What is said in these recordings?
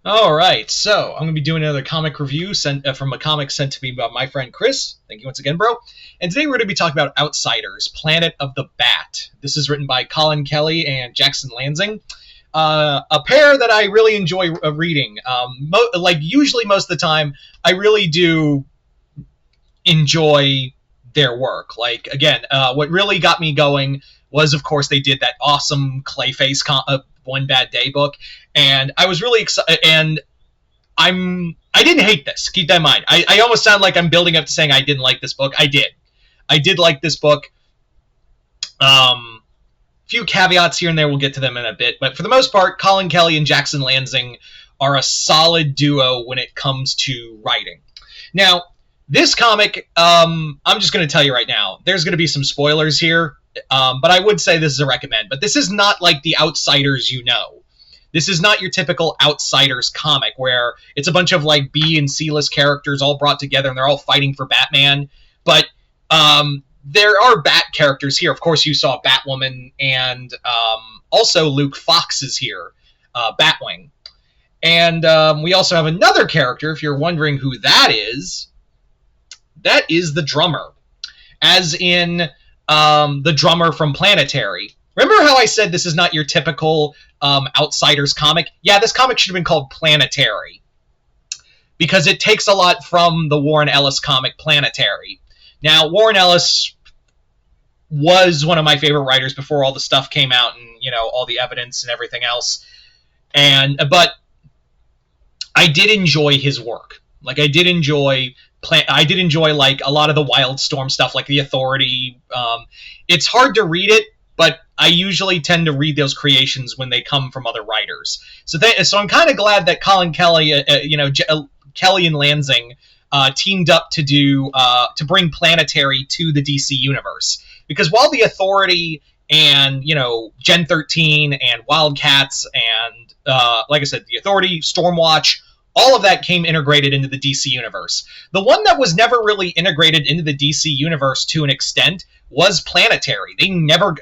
All right, so I'm going to be doing another comic review sent from a comic sent to me by my friend Chris. Thank you once again, bro. And today we're going to be talking about Outsiders, Planet of the Bat. This is written by Colin Kelly and Jackson Lansing, a pair that I really enjoy reading. Usually most of the time, I really do enjoy their work. Like, again, what really got me going was, of course, they did that awesome Clayface One Bad Day book, and I was really excited. And I didn't hate this. Keep that in mind. I almost sound like I'm building up to saying I didn't like this book. I did like this book. Few caveats here and there. We'll get to them in a bit, but for the most part, Colin Kelly and Jackson Lansing are a solid duo when it comes to writing. Now, this comic, I'm just going to tell you right now, there's going to be some spoilers here, but I would say this is a recommend. But this is not like the Outsiders you know. This is not your typical Outsiders comic where it's a bunch of like B and C-list characters all brought together and they're all fighting for Batman. But there are Bat characters here. Of course, you saw Batwoman, and also Luke Fox is here, Batwing. And we also have another character, if you're wondering who that is the drummer. As in the drummer from Planetary. Remember how I said this is not your typical Outsiders comic? Yeah, this comic should have been called Planetary, because it takes a lot from the Warren Ellis comic Planetary. Now, Warren Ellis was one of my favorite writers before all the stuff came out and, you know, all the evidence and everything else. But I did enjoy his work. Like, I did enjoy like a lot of the Wildstorm stuff, like the Authority. It's hard to read it, but I usually tend to read those creations when they come from other writers. So I'm kind of glad that Colin Kelly, Kelly and Lansing teamed up to bring Planetary to the DC universe. Because while the Authority and, you know, Gen 13 and Wildcats and, like I said, the Authority, Stormwatch, all of that came integrated into the DC universe. The one that was never really integrated into the DC universe to an extent was Planetary.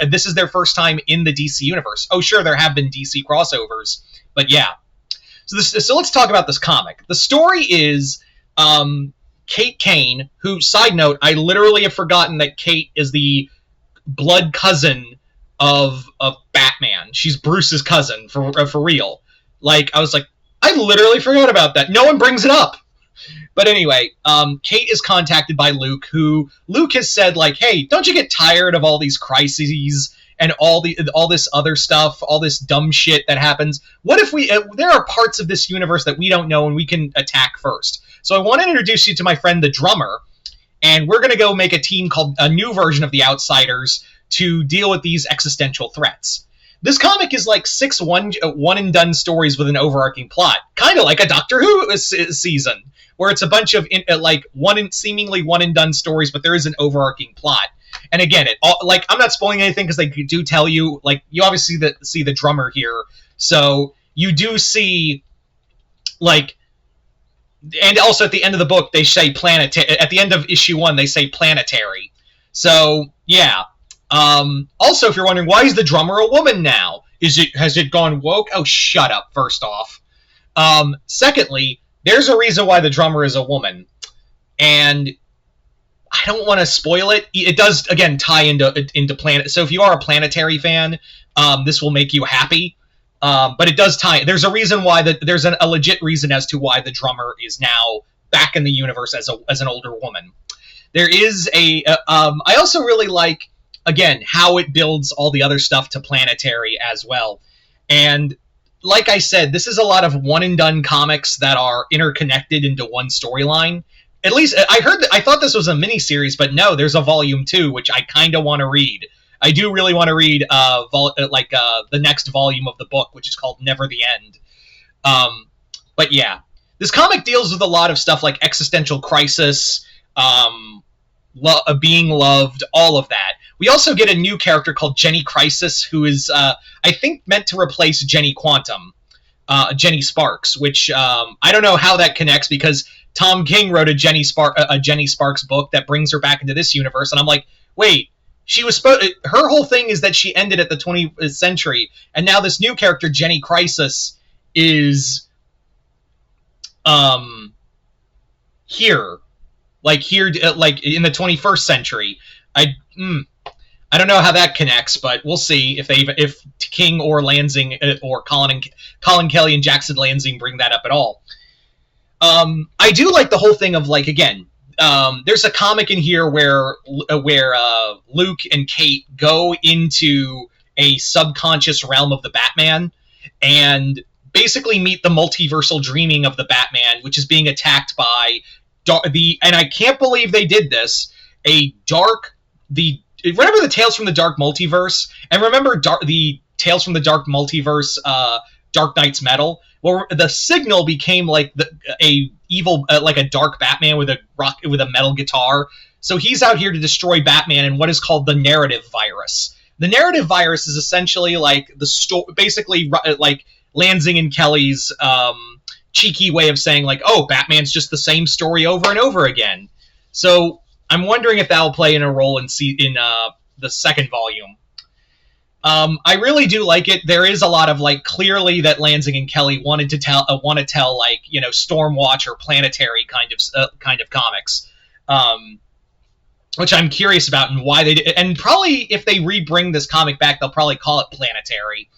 This is their first time in the DC universe. Oh, sure, there have been DC crossovers, but yeah. So let's talk about this comic. The story is Kate Kane, who, side note, I literally have forgotten that Kate is the blood cousin of Batman. She's Bruce's cousin, for real. Like, I was like, I literally forgot about that. No one brings it up. But anyway, Kate is contacted by Luke, who Luke has said, like, hey, don't you get tired of all these crises and all this other stuff, all this dumb shit that happens? What if there are parts of this universe that we don't know and we can attack first? So I want to introduce you to my friend the drummer, and we're going to go make a team called a new version of the Outsiders to deal with these existential threats. This comic is like 6 one-and-done stories with an overarching plot, kind of like a Doctor Who season, where it's a bunch of seemingly one-and-done stories, but there is an overarching plot. And again, I'm not spoiling anything because they do tell you, like, you obviously see the drummer here, so you do see, like, and also at the end of the book they say at the end of issue 1 they say Planetary. So yeah. Also, if you're wondering, why is the drummer a woman now? Has it gone woke? Oh, shut up, first off. Secondly, there's a reason why the drummer is a woman. And I don't want to spoil it. It does, again, tie into Planet. So if you are a Planetary fan, this will make you happy. But it does tie. There's a reason why there's a legit reason as to why the drummer is now back in the universe as an older woman. There is I also really like, again, how it builds all the other stuff to Planetary as well. And like I said, this is a lot of one-and-done comics that are interconnected into one storyline. At least, I thought this was a miniseries, but no, there's a volume 2, which I kind of want to read. I do really want to read the next volume of the book, which is called Never the End. But yeah, this comic deals with a lot of stuff like existential crisis, being loved, all of that. We also get a new character called Jenny Crisis, who is, I think, meant to replace Jenny Quantum, Jenny Sparks, which I don't know how that connects, because Tom King wrote a Jenny Sparks book that brings her back into this universe, and I'm like, wait, she was her whole thing is that she ended at the 20th century, and now this new character, Jenny Crisis, is here, like in the 21st century. I don't know how that connects, but we'll see if King or Lansing or Colin Kelly and Jackson Lansing bring that up at all. I do like the whole thing of, like, again, there's a comic in here where Luke and Kate go into a subconscious realm of the Batman and basically meet the multiversal dreaming of the Batman, which is being attacked by and I can't believe they did this, remember the Tales from the Dark Multiverse? And remember the Tales from the Dark Multiverse, Dark Knight's Metal? Well, the Signal became like a dark Batman with a metal guitar. So he's out here to destroy Batman in what is called the narrative virus. The narrative virus is essentially like basically like Lansing and Kelly's cheeky way of saying, like, oh, Batman's just the same story over and over again. So I'm wondering if that will play in a role in the second volume. I really do like it. There is a lot of, like, clearly that Lansing and Kelly want to tell like, you know, Stormwatch or Planetary kind of comics, which I'm curious about and why they did. And probably if they rebring this comic back, they'll probably call it Planetary,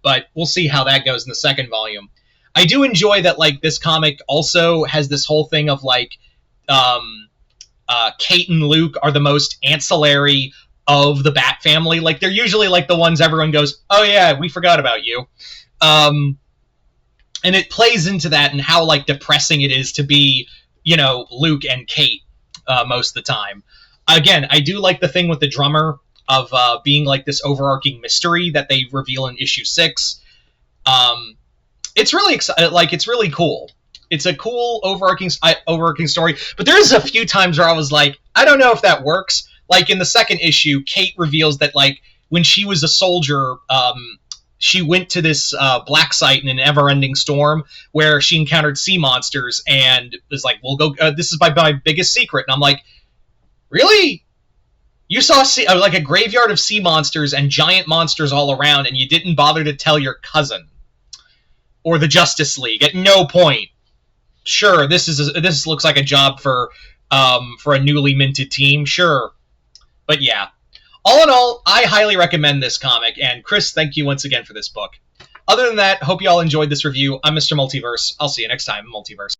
but we'll see how that goes in the second volume. I do enjoy that, like, this comic also has this whole thing of, like, Kate and Luke are the most ancillary of the Bat family. Like, they're usually, like, the ones everyone goes, oh yeah, we forgot about you. And it plays into that and how, like, depressing it is to be, you know, Luke and Kate most of the time. Again, I do like the thing with the drummer of being, like, this overarching mystery that they reveal in issue 6. It's really it's really cool. It's a cool overarching story, but there's a few times where I was like, I don't know if that works. Like, in the second issue, Kate reveals that, like, when she was a soldier, she went to this black site in an ever-ending storm where she encountered sea monsters and was like, we'll go, this is my biggest secret. And I'm like, really? You saw like a graveyard of sea monsters and giant monsters all around, and you didn't bother to tell your cousin or the Justice League at no point. Sure, this looks like a job for a newly minted team, sure. But yeah, all in all, I highly recommend this comic, and Chris, thank you once again for this book. Other than that, hope you all enjoyed this review. I'm Mr. Multiverse. I'll see you next time, Multiverse.